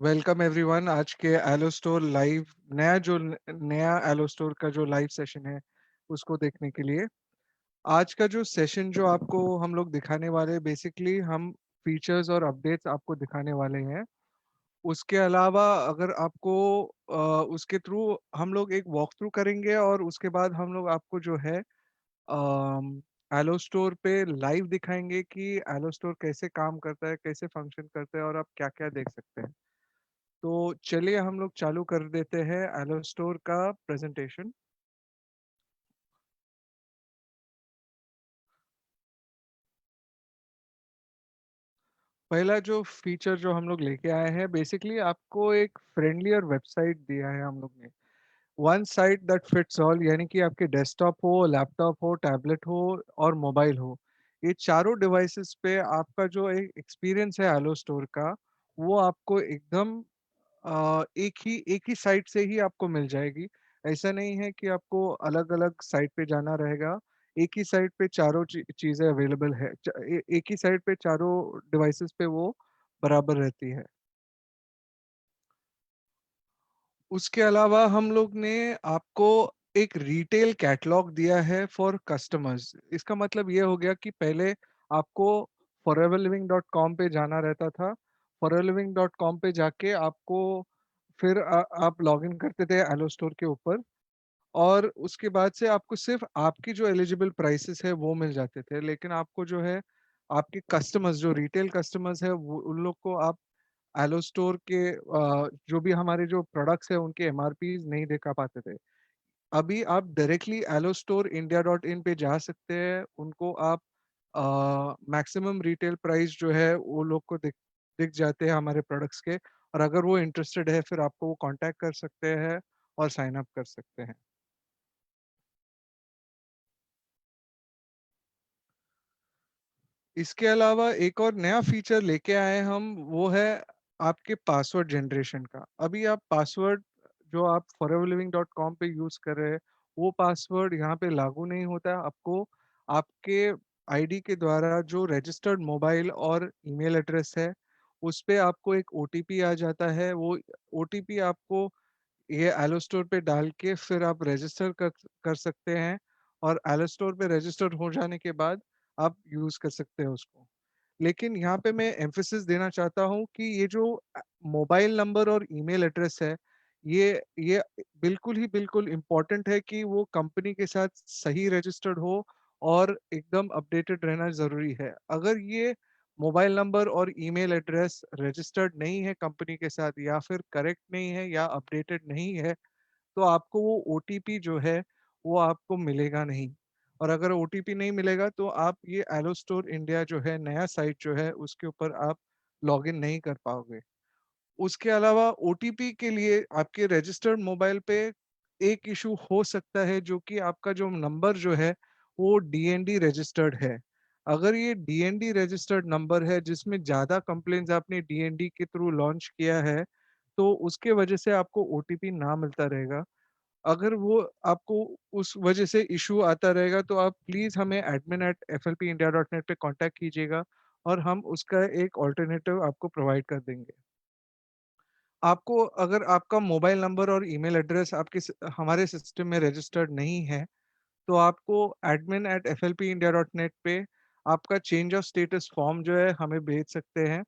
Welcome everyone. आज के yellow store live नया एलो स्टोर का जो लाइव सेशन है उसको देखने के लिए। आज का जो सेशन जो आपको हम लोग दिखाने वाले हैं, बेसिकली हम फीचर्स और अपडेट्स आपको दिखाने वाले हैं। उसके अलावा अगर आपको उसके थ्रू हम लोग एक वॉक थ्रू करेंगे और उसके बाद हम लोग आपको जो है एलो स्टोर पे लाइव दिखाएंगे कि एलो स्टोर कैसे काम करता है, कैसे फंक्शन करता है और आप क्या क्या देख सकते हैं। तो चलिए हम लोग चालू कर देते हैं एलो स्टोर का प्रेजेंटेशन। पहला जो फीचर जो हम लोग लेके आए हैं, बेसिकली आपको एक फ्रेंडली और वेबसाइट दिया है हम लोग ने। One site that fits all, यानी कि आपके डेस्कटॉप हो, लैपटॉप हो, टैबलेट हो और मोबाइल हो, ये चारों डिवाइसेस पे आपका जो एक एक्सपीरियंस है एलो स्टोर का, वो आपको एकदम एक ही साइट से ही आपको मिल जाएगी। ऐसा नहीं है कि आपको अलग-अलग साइट पे जाना रहेगा। एक ही साइट पे चारों चीज़ें अवेलेबल है। एक ही साइट पे चारों डिवाइसेस पे वो बराबर रहती है। उसके अलावा हम लोग ने आपको एक रिटेल कैटलॉग दिया है फॉर कस्टमर्स। इसका मतलब ये हो गया कि पहले आपको foreverliving.com पे जाना रहता था। foreverliving.com पे जाके आपको फिर आप लॉगिन करते थे एलो स्टोर के ऊपर, और उसके बाद से आपको सिर्फ आपकी जो एलिजिबल प्राइसेस है वो मिल जाते थे। लेकिन आपको जो है आपके कस्टमर्स, जो रिटेल कस्टमर्स है, वो उन लोग को आप एलो स्टोर के जो भी हमारे जो प्रोडक्ट्स है उनके एमआरपीज नहीं दिखा पाते थे। अभी आप directly allo store India dot in पे जा सकते हैं। उनको आप मैक्सिमम रिटेल प्राइस जो है वो लोग को दिख दिख जाते हैं हमारे प्रोडक्ट्स के। और अगर वो इंटरेस्टेड है फिर आपको वो कांटेक्ट कर सकते हैं और साइन अप कर सकते हैं। इसके अलावा एक और नया फीचर लेके आए हम, वो है आपके पासवर्ड जनरेशन का। अभी आप पासवर्ड जो आप foreverliving.com पे यूज कर रहे हैं, वो पासवर्ड यहाँ पे लागू नहीं होता है। आपको आपके आईडी के द्वारा जो रजिस्टर्ड मोबाइल और ईमेल एड्रेस है, उस पे आपको एक ओटीपी आ जाता है। वो ओटीपी आपको ये एलो स्टोर पे डाल के फिर आप रजिस्टर कर सकते हैं। और एलो स्टोर पे रजिस्टर हो जाने के बाद आप यूज कर सकते हैं उसको। लेकिन यहाँ पे मैं एम्फेसिस देना चाहता हूँ कि ये जो मोबाइल नंबर और ईमेल एड्रेस है, ये बिल्कुल इम्पोर्टेंट है कि वो कंपनी के साथ सही रजिस्टर्ड हो और एकदम अपडेटेड रहना ज़रूरी है। अगर ये मोबाइल नंबर और ईमेल एड्रेस रजिस्टर्ड नहीं है कंपनी के साथ, या फिर करेक्ट नहीं है या अपडेटेड नहीं है, तो आपको वो ओटीपी जो है वो आपको मिलेगा नहीं। और अगर ओटीपी नहीं मिलेगा तो आप ये एलो स्टोर इंडिया जो है नया साइट जो है उसके ऊपर आप लॉगिन नहीं कर पाओगे। उसके अलावा ओटीपी के लिए आपके रजिस्टर्ड मोबाइल पे एक इशू हो सकता है, जो कि आपका जो नंबर जो है वो डीएनडी रजिस्टर्ड है। अगर ये डीएनडी रजिस्टर्ड नंबर है जिसमें ज़्यादा कंप्लेंट्स आपने डीएनडी के थ्रू लॉन्च किया है, तो उसके वजह से आपको ओटीपी ना मिलता रहेगा। अगर वो आपको उस वजह से इशू आता रहेगा तो आप प्लीज़ हमें admin@flpindia.net पे कांटेक्ट कीजिएगा और हम उसका एक अल्टरनेटिव आपको प्रोवाइड कर देंगे। आपको अगर आपका मोबाइल नंबर और ईमेल एड्रेस हमारे सिस्टम में रजिस्टर्ड नहीं है, तो आपको admin@flpindia.net पे आपका चेंज ऑफ स्टेटस फॉर्म जो है हमें भेज सकते हैं।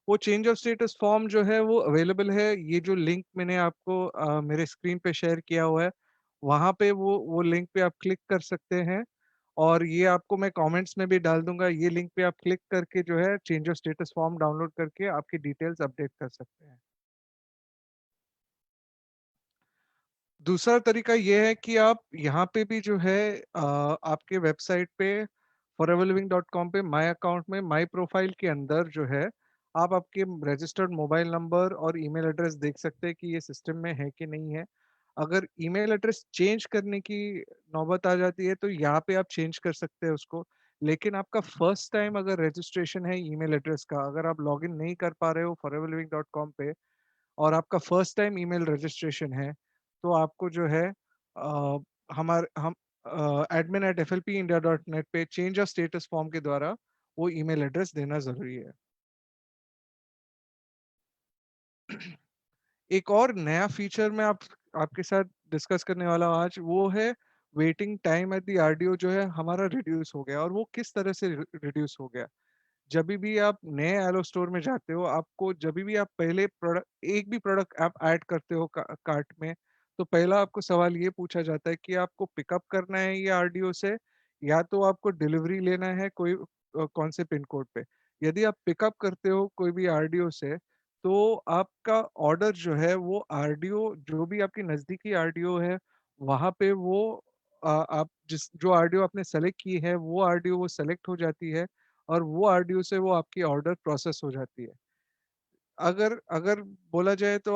वो चेंज ऑफ स्टेटस फॉर्म जो है वो अवेलेबल है। ये जो लिंक मैंने आपको मेरे स्क्रीन पे शेयर किया हुआ है, वहाँ पे वो लिंक पे आप क्लिक कर सकते हैं। और ये आपको मैं कमेंट्स में भी डाल दूंगा। ये लिंक पे आप क्लिक करके जो है change of status form download करके आपकी डिटेल्स अपडेट कर सकते हैं। दूसरा तरीका ये है कि आप यहाँ पे भी जो है आपके वेबसाइट पे foreverliving.com पे माय अकाउंट में माय प्रोफाइल के अंदर जो है आप आपके रजिस्टर्ड मोबाइल नंबर और ईमेल एड्रेस देख सकते हैं कि ये सिस्टम में है कि नहीं है। अगर ईमेल एड्रेस चेंज करने की नौबत आ जाती है तो यहाँ पे आप चेंज कर सकते हैं उसको। लेकिन आपका फर्स्ट टाइम अगर रजिस्ट्रेशन है ईमेल एड्रेस का, अगर आप लॉगिन नहीं कर पा रहे हो foreverliving.com पे और आपका फर्स्ट टाइम ईमेल रजिस्ट्रेशन है, तो आपको जो है अ, हमारे हम admin@flpindia.net पे चेंज ऑफ स्टेटस फॉर्म के द्वारा वो ईमेल एड्रेस देना ज़रूरी है। एक और नया फीचर मैं आपके साथ डिस्कस करने वाला हूँ आज, वो है waiting time at the RDO जो है हमारा रिड्यूस हो गया। और वो किस तरह से रिड्यूस हो गया? जब भी आप नए एलो स्टोर में जाते हो, आपको जब भी आप पहले प्रोडक्ट एक भी प्रोडक्ट आप ऐड करते हो कार्ट में, तो पहला आपको सवाल ये पूछा जाता है कि आपको पिकअप करना है ये आरडीओ से, या तो आपको डिलीवरी लेना है कोई कौन से पिन कोड पे। यदि आप पिकअप करते हो कोई भी आरडीओ से, तो आपका ऑर्डर जो है वो आरडीओ, जो भी आपकी नज़दीकी आरडीओ है, वहाँ पे वो आप जिस जो आरडीओ आपने सेलेक्ट की है वो आरडीओ वो सेलेक्ट हो जाती है, और वो आरडीओ से वो आपकी ऑर्डर प्रोसेस हो जाती है। अगर अगर बोला जाए तो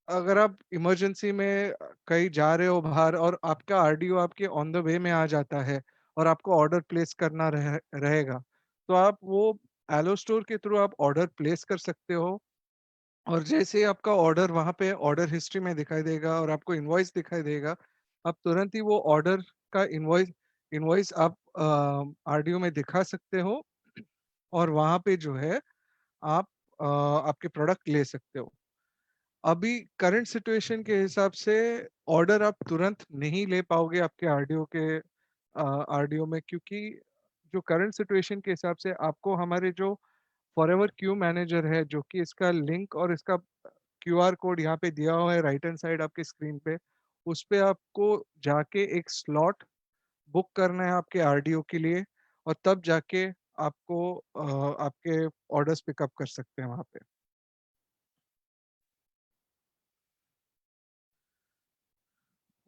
अगर आप इमरजेंसी में कहीं जा रहे हो बाहर, और आपका आरडीओ आपके ऑन द वे में आ जाता है, और आपको ऑर्डर प्लेस करना रहेगा, तो आप वो एलो स्टोर के थ्रू आप ऑर्डर प्लेस कर सकते हो। और जैसे ही आपका ऑर्डर वहाँ पे ऑर्डर हिस्ट्री में दिखाई देगा और आपको इनवॉइस दिखाई देगा, आप तुरंत ही वो ऑर्डर का इनवॉइस इनवॉइस आप आरडीओ में दिखा सकते हो, और वहाँ पे जो है आप आपके प्रोडक्ट ले सकते हो। अभी करंट सिचुएशन के हिसाब से ऑर्डर आप तुरंत नहीं ले पाओगे आपके आरडीओ में, क्योंकि जो करंट सिचुएशन के हिसाब से आपको हमारे जो फॉरएवर क्यू मैनेजर है, जो कि इसका लिंक और इसका क्यूआर कोड यहाँ पे दिया हुआ है राइट हैंड साइड आपके स्क्रीन पे, उस पे आपको जाके एक स्लॉट बुक करना है आपके आरडीओ के लिए, और तब जाके आपको आपके ऑर्डर्स पिकअप कर सकते हैं वहाँ पे।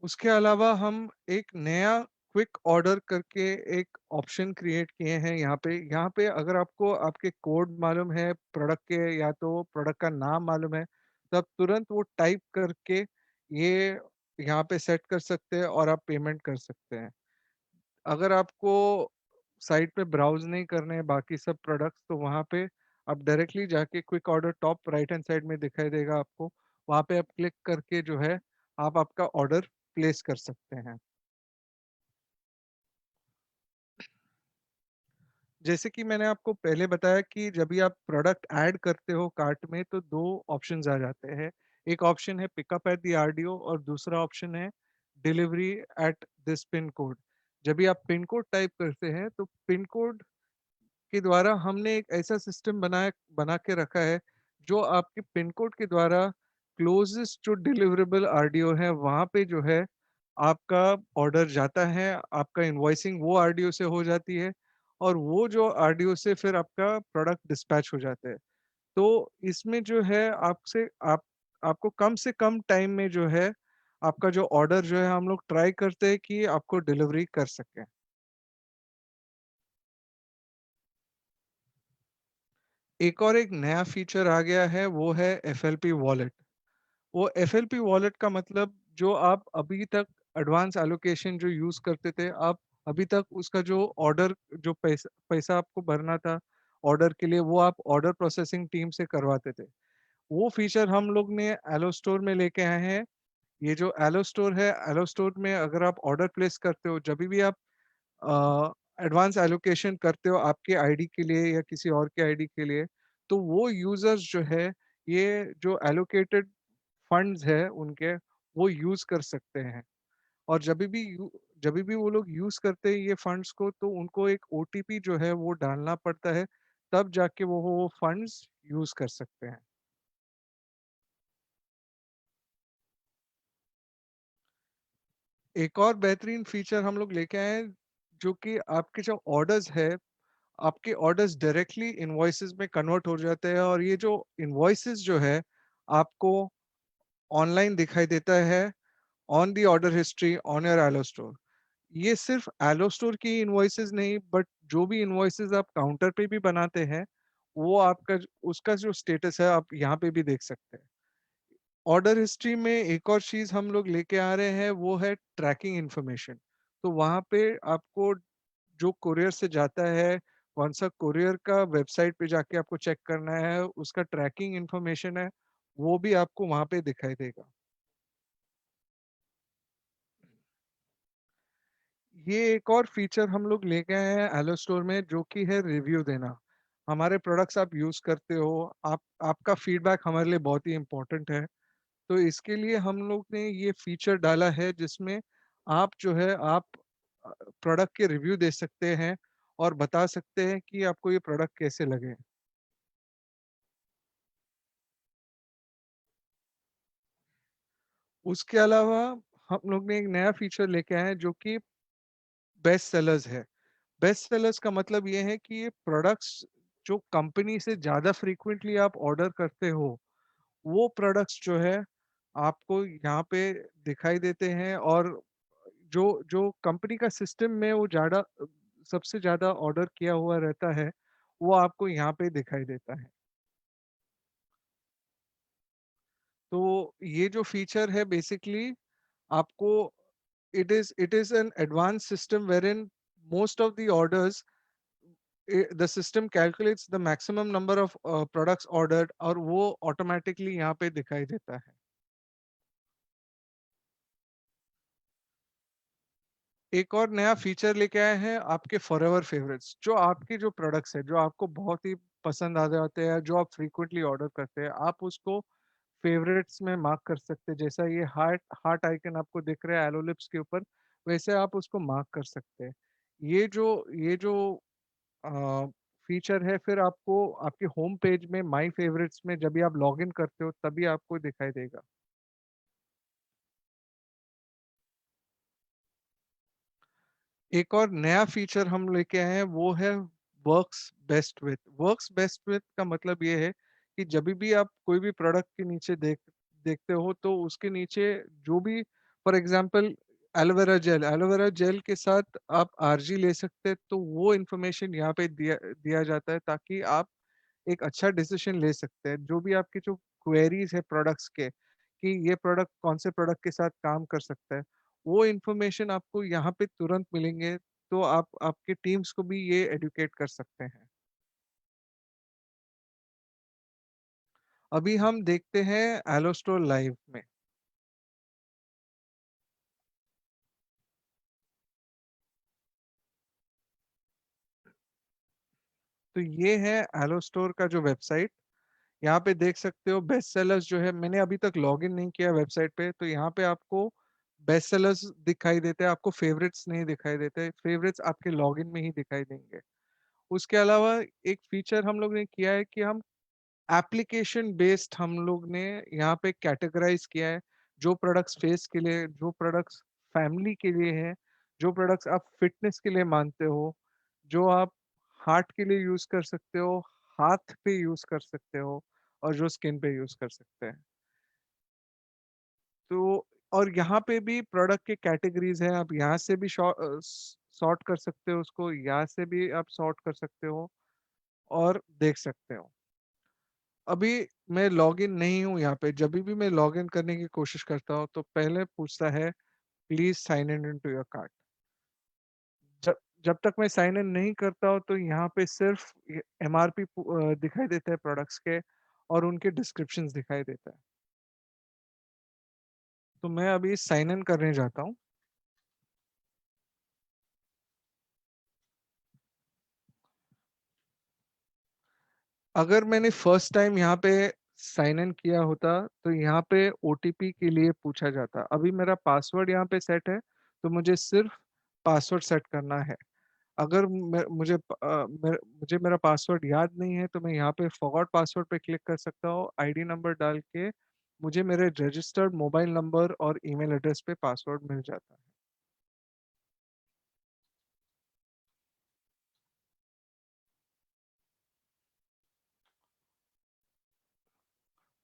उसके अलावा हम एक नया क्विक ऑर्डर करके एक ऑप्शन क्रिएट किए हैं यहाँ पे अगर आपको आपके कोड मालूम है प्रोडक्ट के, या तो प्रोडक्ट का नाम मालूम है, तो आप तुरंत वो टाइप करके ये यहाँ पे सेट कर सकते हैं और आप पेमेंट कर सकते हैं। अगर आपको साइट पे ब्राउज नहीं करने हैं बाकी सब प्रोडक्ट्स, तो वहाँ पे आप डायरेक्टली जाके quick order top right hand side में दिखाई देगा आपको, वहाँ पे आप क्लिक करके जो है आप आपका ऑर्डर प्लेस कर सकते हैं। जैसे कि मैंने आपको पहले बताया कि जब भी आप प्रोडक्ट ऐड करते हो कार्ट में, तो दो ऑप्शंस आ जाते हैं। एक ऑप्शन है पिकअप एट द आरडीओ, और दूसरा ऑप्शन है delivery at this pin code. जब भी आप पिन कोड टाइप करते हैं, तो पिन कोड के द्वारा हमने एक ऐसा सिस्टम बना के रखा है, जो आपके पिन कोड के द्वारा क्लोजेस्ट जो डिलीवरेबल आरडीओ है वहाँ पे जो है आपका ऑर्डर जाता है, आपका इनवॉइसिंग वो आरडीओ से हो जाती है, और वो जो आरडीओ से फिर आपका प्रोडक्ट डिस्पैच हो जाता है। तो इसमें जो है आपको कम से कम टाइम में जो है आपका जो ऑर्डर जो है हम लोग ट्राई करते हैं कि आपको डिलीवरी कर सकें। एक नया फीचर आ गया है, वो है एफएलपी वॉलेट। वो एफएलपी वॉलेट का मतलब, जो आप अभी तक एडवांस एलोकेशन जो यूज करते थे, आप अभी तक उसका जो ऑर्डर जो पैसा पैसा आपको भरना था ऑर्डर के लिए, वो आप ऑर्डर प्रोसेसिंग टीम से करवाते थे। वो फीचर हम लोग ने एलो स्टोर में लेके आए हैं। ये जो एलो स्टोर है, एलो स्टोर में अगर आप ऑर्डर प्लेस करते हो, जब भी आप एडवांस एलोकेशन करते हो आपके आईडी के लिए या किसी और के आईडी के लिए, तो वो यूजर्स जो है ये जो एलोकेटेड फंड्स है उनके, वो यूज कर सकते हैं। और जब भी वो लोग यूज करते हैं ये फंड्स को, तो उनको एक ओटीपी जो है वो डालना पड़ता है, तब जाके वो फंड्स यूज कर सकते हैं। एक और बेहतरीन फीचर हम लोग लेके आए हैं, जो कि आपके जो ऑर्डर्स है, आपके ऑर्डर्स डायरेक्टली इनवॉइसेस में कन्वर्ट हो जाते हैं, और ये जो इनवॉइसेस जो है आपको ऑनलाइन दिखाई देता है on the order history on your allo store. ये सिर्फ एलो स्टोर की इनवॉइसेस नहीं, बट जो भी इनवॉइसेस आप काउंटर पे भी बनाते हैं, वो उसका जो स्टेटस है आप यहाँ पे भी देख सकते हैं। ऑर्डर हिस्ट्री में एक और चीज हम लोग लेके आ रहे हैं, वो है ट्रैकिंग इंफॉर्मेशन। तो वहाँ पे आपको जो कुरियर से जाता है, कौन सा कुरियर का वेबसाइट पे जाके आपको चेक करना है, उसका ट्रैकिंग इंफॉर्मेशन है, वो भी आपको वहाँ पे दिखाई देगा। ये एक और फीचर हम लोग लेके आए हैं एलो स्टोर में, जो कि है रिव्यू देना। हमारे प्रोडक्ट्स आप यूज करते हो, आप आपका फीडबैक हमारे लिए बहुत ही इम्पोर्टेंट है। तो इसके लिए हम लोग ने ये फीचर डाला है जिसमें आप जो है आप प्रोडक्ट के रिव्यू दे सकते हैं और बता सकते हैं कि आपको ये प्रोडक्ट कैसे लगे। उसके अलावा हम लोग ने एक नया फीचर लेके आए हैं जो कि बेस्ट सेलर्स है। बेस्ट सेलर्स का मतलब ये है कि ये प्रोडक्ट्स जो कंपनी से ज़्यादा फ्रीक्वेंटली आप ऑर्डर करते हो, वो प्रोडक्ट्स जो है आपको यहाँ पे दिखाई देते हैं, और जो जो कंपनी का सिस्टम में वो ज़्यादा सबसे ज़्यादा ऑर्डर किया हुआ रहता है, वो आपको यहाँ पे दिखाई देता है। तो ये जो फीचर है बेसिकली आपको, it is an advanced system wherein most of the orders, the system calculates the maximum number of products ordered और वो ऑटोमेटिकली यहाँ पे दिखाई देता है। एक और नया फीचर लेके आए हैं आपके फॉरएवर फेवरेट्स, जो आपके जो प्रोडक्ट्स है जो आपको बहुत ही पसंद आ जाते हैं, जो आप फ्रीक्वेंटली ऑर्डर करते हैं, आप उसको फेवरेट्स में मार्क कर सकते हैं। जैसा ये हार्ट हार्ट आइकन आपको दिख रहा है एलो लिप्स के ऊपर, वैसे आप उसको मार्क कर सकते हैं। ये जो फीचर है फिर आपको आपके होम पेज में माय फेवरेट्स में जब भी आप लॉग इन करते हो तभी आपको दिखाई देगा। एक और नया फीचर हम लेके आए हैं वो है वर्क्स बेस्ट विथ का मतलब ये है कि जब भी आप कोई भी प्रोडक्ट के नीचे देखते हो तो उसके नीचे जो भी, फॉर एग्जांपल एलोवेरा जेल के साथ आप आरजी ले सकते हैं, तो वो इन्फॉर्मेशन यहाँ पे दिया दिया जाता है ताकि आप एक अच्छा डिसीजन ले सकते हैं। जो भी आपकी जो क्वेरीज है प्रोडक्ट्स के कि ये प्रोडक्ट कौन से प्रोडक्ट के साथ काम कर सकता है, वो इन्फॉर्मेशन आपको यहाँ पे तुरंत मिलेंगे, तो आप आपके टीम्स को भी ये एडुकेट कर सकते हैं। अभी हम देखते हैं एलो स्टोर लाइव में। तो ये है एलो स्टोर का जो वेबसाइट। यहाँ पे देख सकते हो बेस्ट सेलर्स जो है, मैंने अभी तक लॉग इन नहीं किया वेबसाइट पे, तो यहाँ पे आपको बेस्ट सेलर्स दिखाई देते हैं, आपको फेवरेट्स नहीं दिखाई देते। फेवरेट्स आपके लॉगिन में ही दिखाई देंगे। उसके अलावा एक फीचर हम लोग ने किया है कि हम एप्लीकेशन बेस्ड हम लोग ने यहाँ पे कैटेगराइज किया है। जो प्रोडक्ट्स फेस के लिए, जो प्रोडक्ट्स फैमिली के लिए है, जो प्रोडक्ट्स आप फिटनेस के लिए मानते हो, जो आप हार्ट के लिए यूज कर सकते हो, हाथ पे यूज कर सकते हो, और जो स्किन पे यूज कर सकते हैं। तो और यहाँ पे भी प्रोडक्ट के कैटेगरीज हैं, आप यहाँ से भी सॉर्ट कर सकते हो, उसको यहाँ से भी आप सॉर्ट कर सकते हो और देख सकते हो। अभी मैं लॉग इन नहीं हूँ यहाँ पे, जब भी मैं लॉग इन करने की कोशिश करता हूँ तो पहले पूछता है please sign in into your card. जब जब तक मैं साइन इन नहीं करता हूँ तो यहाँ पे सिर्फ एमआरपी दिखाई देता है प्रोडक्ट्स के, और उनके डिस्क्रिप्शंस दिखाई देता है। तो मैं अभी साइन इन करने जाता हूँ। अगर मैंने फर्स्ट टाइम यहाँ पे साइन इन किया होता तो यहाँ पे ओटीपी के लिए पूछा जाता। अभी मेरा पासवर्ड यहाँ पे सेट है, तो मुझे सिर्फ पासवर्ड सेट करना है। अगर मुझे मेरा पासवर्ड याद नहीं है तो मैं यहाँ पे फॉरगॉट पासवर्ड पे क्लिक कर सकता हूँ, आईडी नंबर डाल के मुझे मेरे रजिस्टर्ड मोबाइल नंबर और ईमेल एड्रेस पे पासवर्ड मिल जाता है।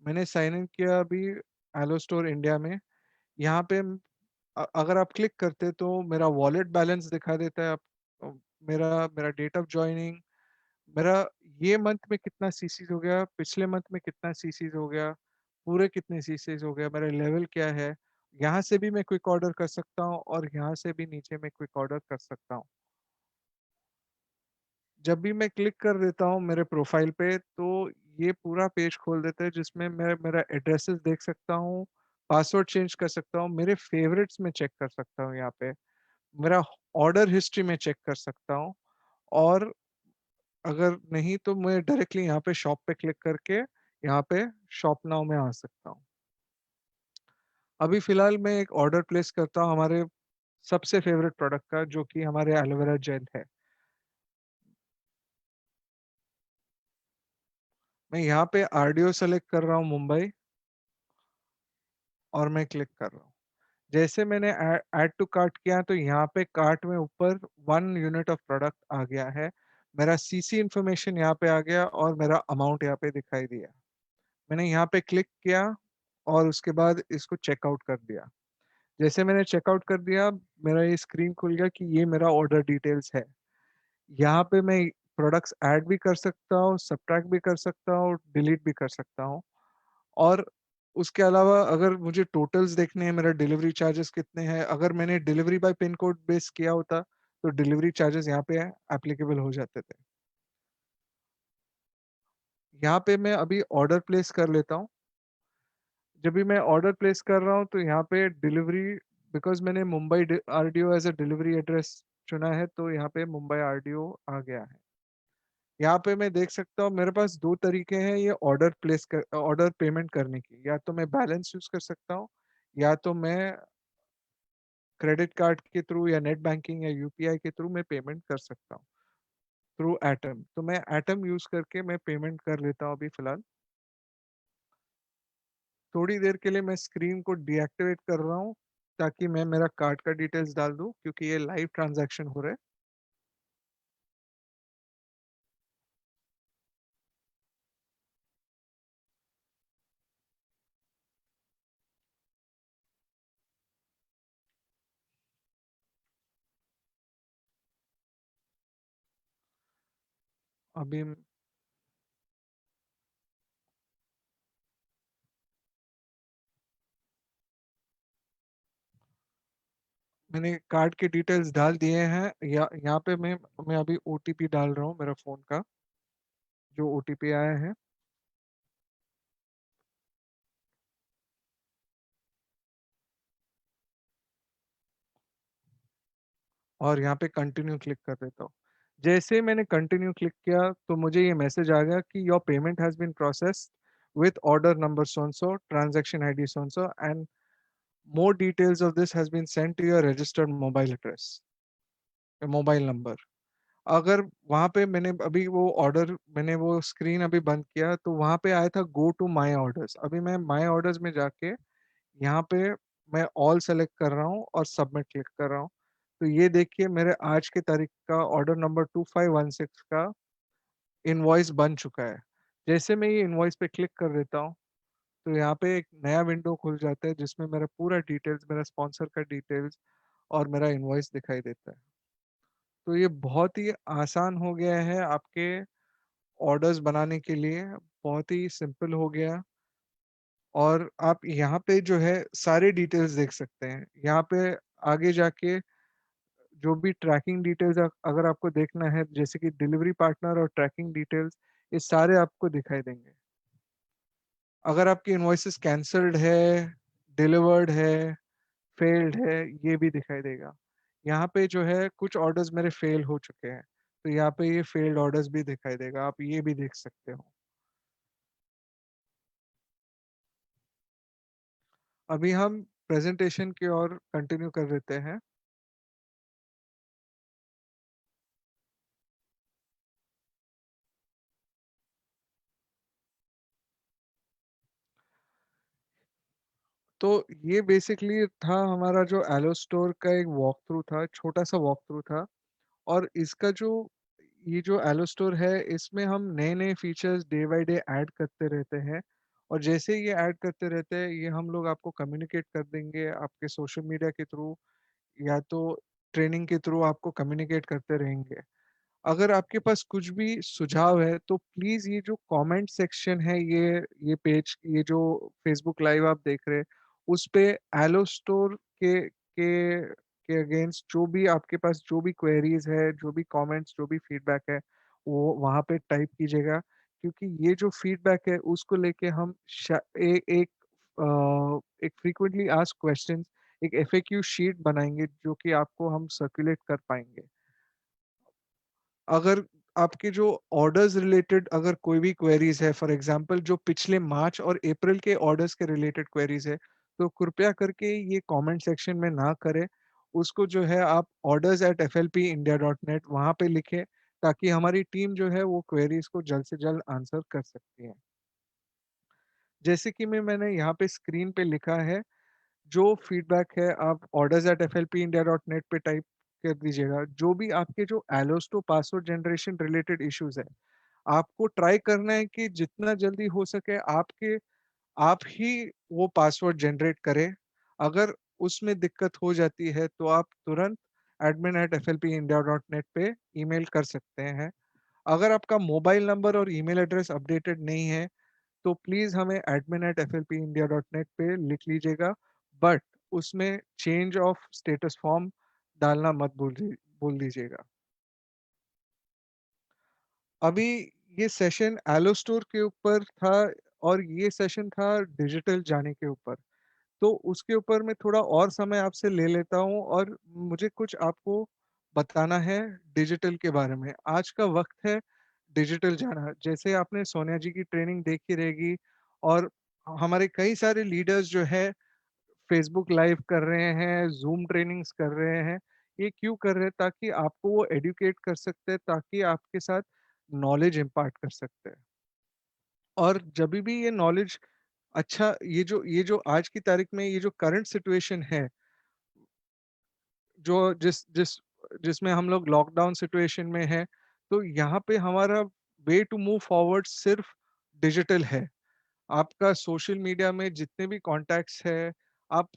मैंने साइन इन किया अभी एलो स्टोर इंडिया में। यहाँ पे अगर आप क्लिक करते तो मेरा वॉलेट बैलेंस दिखा देता है। आप अ, मेरा मेरा डेट ऑफ ज्वाइनिंग, मेरा ये मंथ में कितना सीसीज हो गया, पिछले मंथ में कितना सीसीज हो गया, पूरे कितने सीसीज हो गया, मेरा लेवल क्या है। यहाँ से भी मैं क्विक ऑर्डर कर सकता हूँ और यहाँ से भी नीचे मैं क्विक ऑर्डर कर सकता हूँ। जब भी मैं क्लिक कर देता हूँ मेरे प्रोफाइल पे तो ये पूरा पेज खोल देता है जिसमें मैं मेरा एड्रेसेस देख सकता हूँ, पासवर्ड चेंज कर सकता हूँ, मेरे फेवरेट्स में चेक कर सकता हूँ, यहाँ पे मेरा ऑर्डर हिस्ट्री में चेक कर सकता हूँ। और अगर नहीं तो मैं डायरेक्टली यहाँ पे शॉप पे क्लिक करके यहाँ पे शॉप नाउ में आ सकता हूँ। अभी फिलहाल मैं एक ऑर्डर प्लेस करता हूँ हमारे सबसे फेवरेट प्रोडक्ट का, जो कि हमारे एलोवेरा जेल है। मैं यहाँ पे आरडीओ सेलेक्ट कर रहा हूँ मुंबई, और मैं क्लिक कर रहा हूँ। जैसे मैंने ऐड टू कार्ट किया तो यहाँ पे कार्ट में ऊपर 1 यूनिट ऑफ प्रोडक्ट आ गया है। मेरा सीसी इंफॉर्मेशन यहाँ पे आ गया और मेरा अमाउंट यहाँ पे दिखाई दिया। मैंने यहाँ पे क्लिक किया और उसके बाद इसको चेकआउट कर दिया। जैसे मैंने चेकआउट कर दिया, मेरा ये स्क्रीन खुल गया कि ये मेरा ऑर्डर डिटेल्स है। यहाँ पे मैं प्रोडक्ट्स ऐड भी कर सकता हूँ, सब्ट्रैक्ट भी कर सकता हूँ, डिलीट भी कर सकता हूँ। और उसके अलावा अगर मुझे टोटल्स देखने हैं, मेरा डिलीवरी चार्जेस कितने हैं, अगर मैंने delivery bye pin code base किया होता तो डिलीवरी चार्जेस यहाँ पे एप्लीकेबल हो जाते थे। यहाँ पे मैं अभी ऑर्डर प्लेस कर लेता हूँ। जब भी मैं ऑर्डर प्लेस कर रहा हूँ तो यहाँ पे डिलीवरी, बिकॉज मैंने Mumbai RDO as a delivery address चुना है, तो यहाँ पे मुंबई आरडीओ आ गया है। यहाँ पे मैं देख सकता हूँ मेरे पास दो तरीके हैं ये ऑर्डर पेमेंट करने की। या तो मैं बैलेंस यूज कर सकता हूँ, या तो मैं क्रेडिट कार्ड के थ्रू या नेट बैंकिंग या यूपीआई के थ्रू मैं पेमेंट कर सकता हूँ थ्रू एटम। तो मैं एटम यूज करके मैं पेमेंट कर लेता हूँ अभी फिलहाल। थोड़ी देर के लिए मैं स्क्रीन को डीएक्टिवेट कर रहा हूँ ताकि मैं मेरा कार्ड का डिटेल्स डाल दूँ, क्योंकि ये लाइव ट्रांजैक्शन हो रहा है। अभी मैंने कार्ड के डिटेल्स डाल दिए हैं। या यहाँ पे मैं अभी ओटीपी डाल रहा हूँ मेरा फोन का, जो ओटीपी आया है। और यहाँ पे कंटिन्यू क्लिक कर देता हूँ। जैसे ही मैंने कंटिन्यू क्लिक किया तो मुझे ये मैसेज आ गया कि your payment has been processed with order number so so, transaction ID so so, and more details of this has been sent to your registered mobile address, mobile number. अगर वहां पे मैंने अभी वो ऑर्डर, मैंने वो स्क्रीन अभी बंद किया तो वहां पे आया था गो टू माय ऑर्डर्स। अभी मैं माय ऑर्डर्स में जाके यहाँ पे मैं ऑल सेलेक्ट कर रहा हूँ और सबमिट क्लिक कर रहा हूँ। तो ये देखिए मेरे आज के तारीख का ऑर्डर नंबर 2516 का इनवॉइस बन चुका है। जैसे मैं ये इनवॉइस पे क्लिक कर देता हूँ तो यहाँ पे एक नया विंडो खुल जाता है जिसमें मेरा पूरा डिटेल्स, मेरा स्पॉन्सर का डिटेल्स और मेरा इनवॉइस दिखाई देता है। तो ये बहुत ही आसान हो गया है आपके ऑर्डर्स बनाने के लिए, बहुत ही सिंपल हो गया। और आप यहाँ पे जो है सारे डिटेल्स देख सकते हैं। यहाँ पे आगे जाके जो भी ट्रैकिंग डिटेल्स अगर आपको देखना है, जैसे कि डिलीवरी पार्टनर और ट्रैकिंग डिटेल्स, ये सारे आपको दिखाई देंगे। अगर आपकी इनवॉइसेस कैंसल्ड है, डिलीवर्ड है, फेल्ड है, ये भी दिखाई देगा। यहाँ पे जो है कुछ ऑर्डर्स मेरे फेल हो चुके हैं, तो यहाँ पे ये फेल्ड ऑर्डर्स भी दिखाई देगा, आप ये भी देख सकते हो। अभी हम प्रेजेंटेशन की ओर कंटिन्यू कर देते हैं। तो ये बेसिकली था हमारा जो एलो स्टोर का एक वॉक थ्रू था, छोटा सा वॉक थ्रू था। और इसका जो ये जो एलो स्टोर है, इसमें हम नए नए features day by day add करते रहते हैं। और जैसे ही ये ऐड करते रहते हैं, ये हम लोग आपको कम्युनिकेट कर देंगे आपके सोशल मीडिया के थ्रू, या तो ट्रेनिंग के थ्रू आपको कम्युनिकेट करते रहेंगे। अगर आपके पास कुछ भी सुझाव है तो प्लीज ये जो कमेंट सेक्शन है, ये पेज, ये जो फेसबुक लाइव आप देख रहे हैं, उस पे एलो स्टोर के अगेंस्ट जो भी आपके पास जो भी क्वेरीज है, जो भी कमेंट्स, जो भी फीडबैक है, वो वहाँ पे टाइप कीजिएगा। क्योंकि ये जो फीडबैक है उसको लेके हम एक फ्रीक्वेंटली आस्क क्वेश्चंस, एक एफएक्यू शीट बनाएंगे जो कि आपको हम सर्कुलेट कर पाएंगे। अगर आपके जो ऑर्डर्स रिलेटेड अगर कोई भी क्वेरीज है, फॉर एग्जांपल जो पिछले मार्च और अप्रैल के ऑर्डर्स के रिलेटेड क्वेरीज है, तो कृपया करके ये कमेंट सेक्शन में ना करें। उसको जो है आप orders@flpindia.net वहाँ पे लिखें, ताकि हमारी टीम जो है वो क्वेरीज को जल्द से जल्द आंसर कर सकती है। जैसे कि मैंने यहाँ पे स्क्रीन पे लिखा है, जो फीडबैक है आप orders@flpindia.net पे टाइप कर दीजिएगा। जो भी आपके जो एलोस्टो पासवर्ड जनरेशन रिलेटेड इश्यूज है, आपको ट्राई करना है कि जितना जल्दी हो सके आप ही वो पासवर्ड जनरेट करें। अगर उसमें दिक्कत हो जाती है तो आप तुरंत admin@flpindia.net पे ईमेल कर सकते हैं। अगर आपका मोबाइल नंबर और ईमेल एड्रेस अपडेटेड नहीं है, तो प्लीज हमें admin@flpindia.net पे लिख लीजिएगा, बट उसमें चेंज ऑफ स्टेटस फॉर्म डालना मत भूल दीजिएगा। अभी ये सेशन एलो स्टोर के ऊपर था और ये सेशन था डिजिटल जाने के ऊपर। तो उसके ऊपर मैं थोड़ा और समय आपसे ले लेता हूँ और मुझे कुछ आपको बताना है डिजिटल के बारे में। आज का वक्त है डिजिटल जाना। जैसे आपने सोनिया जी की ट्रेनिंग देखी रहेगी, और हमारे कई सारे लीडर्स जो है फेसबुक लाइव कर रहे हैं, ज़ूम ट्रेनिंग्स कर रहे हैं। ये क्यों कर रहे हैं? ताकि आपको वो एडुकेट कर सकते हैं, ताकि आपके साथ नॉलेज इम्पार्ट कर सकते हैं। और जभी भी ये नॉलेज अच्छा, ये जो आज की तारीख में ये जो करंट सिचुएशन है, जो जिसमें हम लोग लॉकडाउन सिचुएशन में हैं, तो यहाँ पे हमारा वे टू मूव फॉरवर्ड सिर्फ डिजिटल है। आपका सोशल मीडिया में जितने भी कॉन्टैक्ट्स हैं, आप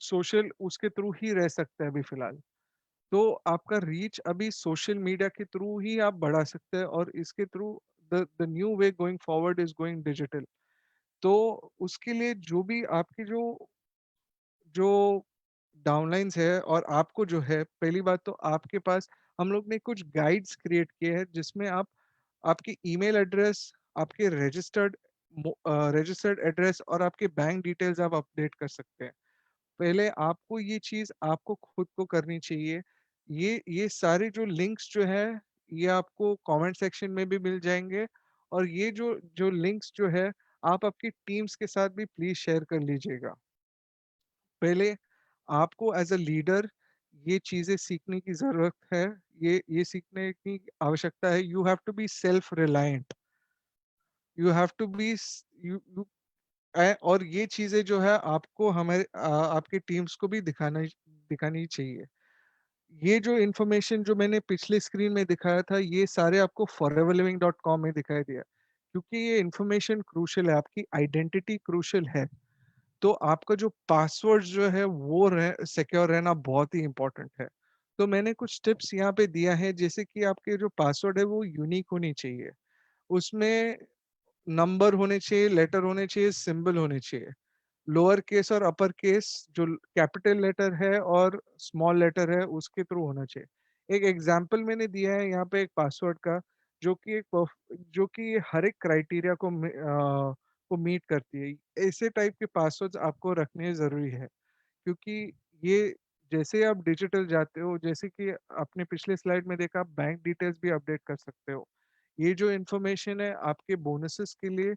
सोशल उसके थ्रू ही रह सकते हैं अभी फ़िलहाल। तो आपका रीच अभी सोशल मीडिया के थ्रू ही आप बढ़ा सकते हैं, और इसके through the new way going forward is going digital. तो उसके लिए जो भी आपकी जो जो डाउनलाइंस है, और आपको जो है, पहली बात तो आपके पास हम लोग ने कुछ गाइड्स क्रिएट किए हैं, जिसमें आप आपकी ईमेल एड्रेस, आपके रजिस्टर्ड एड्रेस और आपके बैंक डिटेल्स आप अपडेट कर सकते हैं। पहले आपको ये चीज़ आपको खुद को करनी चाहिए। ये सारे जो लिंक्स जो है, ये आपको कमेंट सेक्शन में भी मिल जाएँगे, और ये जो जो लिंक्स जो है, आप आपकी टीम्स के साथ भी प्लीज़ शेयर कर लीजिएगा। पहले आपको एज़ अ लीडर ये चीज़ें सीखने की ज़रूरत है। ये सीखने की आवश्यकता है। You have to be self reliant. You have to be स यू यू और ये चीज़ें जो है आपको आपकी टीम्स को भी दिखानी चाहिए। ये जो इन्फॉर्मेशन जो मैंने पिछले स्क्रीन में दिखाया था, ये सारे आपको foreverliving.com में दिखाई दिया। क्योंकि ये इन्फॉर्मेशन क्रूशियल है, आपकी आइडेंटिटी क्रूशियल है। तो आपका जो पासवर्ड जो है वो सिक्योर रहना बहुत ही इम्पोर्टेंट है। तो मैंने कुछ टिप्स यहाँ पे दिया है, जैसे कि आपके जो पासवर्ड है वो यूनिक होनी चाहिए। उसमें नंबर होने चाहिए, लेटर होने चाहिए, सिंबल होने चाहिए। लोअर केस और अपर केस, जो कैपिटल लेटर है और स्मॉल लेटर है, उसके थ्रू होना चाहिए। एक एग्जांपल मैंने दिया है यहाँ पे एक पासवर्ड का, जो कि हर एक क्राइटेरिया को मीट करती है। ऐसे टाइप के पासवर्ड्स आपको रखने ज़रूरी है, क्योंकि ये जैसे आप डिजिटल जाते हो, जैसे कि आपने पिछले स्लाइड में देखा, आप बैंक डिटेल्स भी अपडेट कर सकते हो। ये जो इन्फॉर्मेशन है आपके बोनसेस के लिए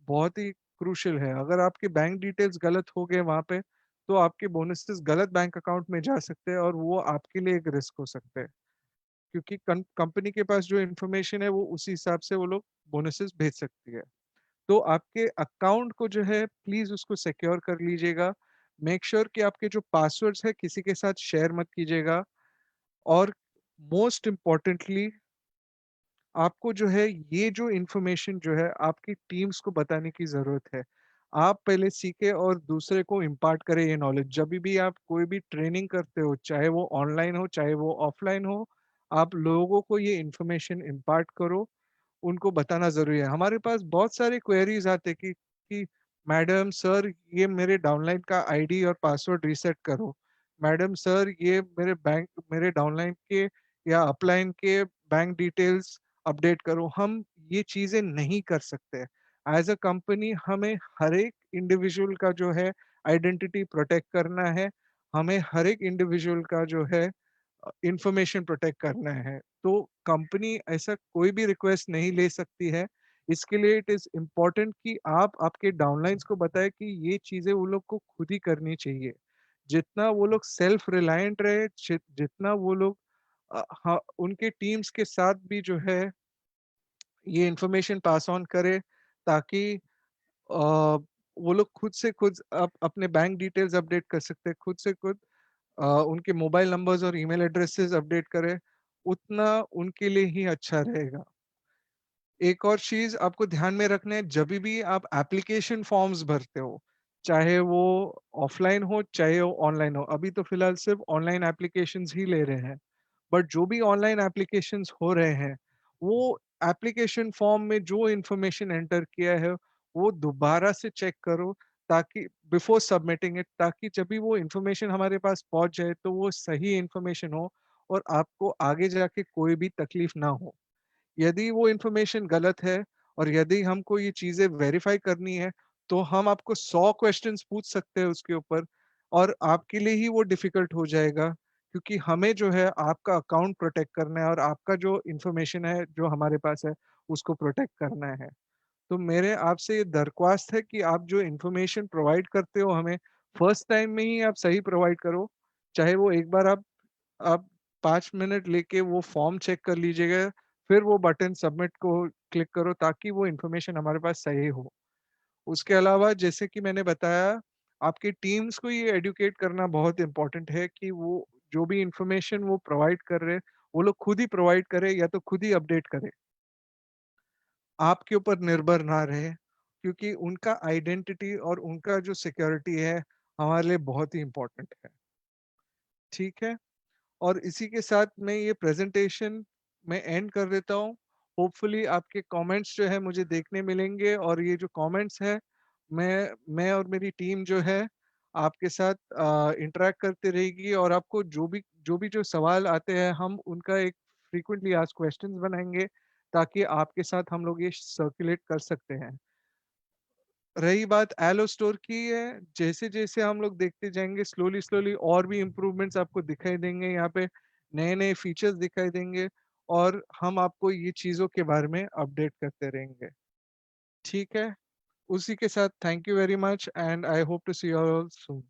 बहुत ही क्रूशियल है। अगर आपके बैंक डिटेल्स गलत हो गए वहाँ पे, तो आपके बोनसेस गलत बैंक अकाउंट में जा सकते हैं, और वो आपके लिए एक रिस्क हो सकते हैं। क्योंकि कंपनी के पास जो इन्फॉर्मेशन है वो उसी हिसाब से वो लोग बोनसेस भेज सकती है। तो आपके अकाउंट को जो है प्लीज उसको सिक्योर कर लीजिएगा। मेक श्योर कि आपके जो पासवर्ड्स है किसी के साथ शेयर मत कीजिएगा। और मोस्ट इम्पोर्टेंटली, आपको जो है ये जो इन्फॉर्मेशन जो है आपकी टीम्स को बताने की ज़रूरत है। आप पहले सीखें और दूसरे को इम्पार्ट करें ये नॉलेज। जब भी आप कोई भी ट्रेनिंग करते हो, चाहे वो ऑनलाइन हो, चाहे वो ऑफलाइन हो, आप लोगों को ये इन्फॉर्मेशन इम्पार्ट करो, उनको बताना ज़रूरी है। हमारे पास बहुत सारे क्वेरीज़ आते हैं कि मैडम सर ये मेरे डाउनलाइन का आईडी और पासवर्ड रीसेट करो। मैडम सर ये मेरे डाउनलाइन के या अपलाइन के बैंक डिटेल्स अपडेट करो। हम ये चीज़ें नहीं कर सकते। एज़ अ कंपनी हमें हर एक इंडिविजुअल का जो है आइडेंटिटी प्रोटेक्ट करना है। हमें हर एक इंडिविजुअल का जो है इंफॉर्मेशन प्रोटेक्ट करना है। तो कंपनी ऐसा कोई भी रिक्वेस्ट नहीं ले सकती है। इसके लिए इट इज़ इम्पोर्टेंट कि आप आपके डाउनलाइन्स को बताएँ कि ये चीज़ें वो लोग को खुद ही करनी चाहिए। जितना वो लोग सेल्फ रिलायंट रहे, जितना वो लोग हाँ, उनके टीम्स के साथ भी जो है ये इन्फॉर्मेशन पास ऑन करे, ताकि वो लोग खुद से खुद अपने बैंक डिटेल्स अपडेट कर सकते हैं, खुद से खुद उनके मोबाइल नंबर्स और ईमेल एड्रेसेस अपडेट करें, उतना उनके लिए ही अच्छा रहेगा। एक और चीज़ आपको ध्यान में रखना है, जभी भी आप एप्लीकेशन फॉर्म्स भरते हो, चाहे वो ऑफलाइन हो, चाहे वो ऑनलाइन हो। अभी तो फिलहाल सिर्फ ऑनलाइन एप्लीकेशंस ही ले रहे हैं। बट जो भी ऑनलाइन एप्लीकेशंस हो रहे हैं, वो एप्लीकेशन फॉर्म में जो इन्फॉर्मेशन एंटर किया है, वो दोबारा से चेक करो, ताकि बिफोर सबमिटिंग इट, ताकि जब भी वो इन्फॉर्मेशन हमारे पास पहुँच जाए, तो वो सही इन्फॉर्मेशन हो और आपको आगे जाके कोई भी तकलीफ ना हो। यदि वो इन्फॉर्मेशन गलत है और यदि हमको ये चीज़ें वेरीफ़ाई करनी है, तो हम आपको 100 क्वेश्चन्स पूछ सकते हैं उसके ऊपर, और आपके लिए ही वो डिफ़िकल्ट हो जाएगा, क्योंकि हमें जो है आपका अकाउंट प्रोटेक्ट करना है और आपका जो इन्फॉर्मेशन है, जो हमारे पास है, उसको प्रोटेक्ट करना है। तो मेरे आपसे ये दरख्वास्त है कि आप जो इन्फॉर्मेशन प्रोवाइड करते हो हमें, फर्स्ट टाइम में ही आप सही प्रोवाइड करो। चाहे वो एक बार आप 5 मिनट लेके वो फॉर्म चेक कर लीजिएगा, फिर वो बटन सबमिट को क्लिक करो, ताकि वो इन्फॉर्मेशन हमारे पास सही हो। उसके अलावा जैसे कि मैंने बताया, आपकी टीम्स को ये एडुकेट करना बहुत इम्पोर्टेंट है कि वो जो भी इन्फॉर्मेशन वो प्रोवाइड कर रहे हैं, वो लोग खुद ही प्रोवाइड करें या तो खुद ही अपडेट करें। आपके ऊपर निर्भर ना रहे, क्योंकि उनका आइडेंटिटी और उनका जो सिक्योरिटी है, हमारे लिए बहुत ही इम्पोर्टेंट है। ठीक है? और इसी के साथ मैं ये प्रेज़ेंटेशन मैं एंड कर देता हूँ। होपफुली आपके कमेंट्स जो है मुझे देखने मिलेंगे, और ये जो कमेंट्स हैं, मैं और मेरी टीम जो है आपके साथ इंटरैक्ट करती रहेगी, और आपको जो सवाल आते हैं, हम उनका एक फ्रीक्वेंटली आस्क्ड क्वेश्चंस बनाएँगे, ताकि आपके साथ हम लोग ये सर्कुलेट कर सकते हैं। रही बात एलो स्टोर की है, जैसे-जैसे हम लोग देखते जाएँगे, स्लोली और भी इम्प्रूवमेंट्स आपको दिखाई देंगे यहाँ पे, नए-नए फीचर्स दिखाई देंगे, और हम आपको ये चीज़ों के बारे में अपडेट करते रहेंगे। ठीक है? उसी के साथ thank you very much, and I hope to see you all soon.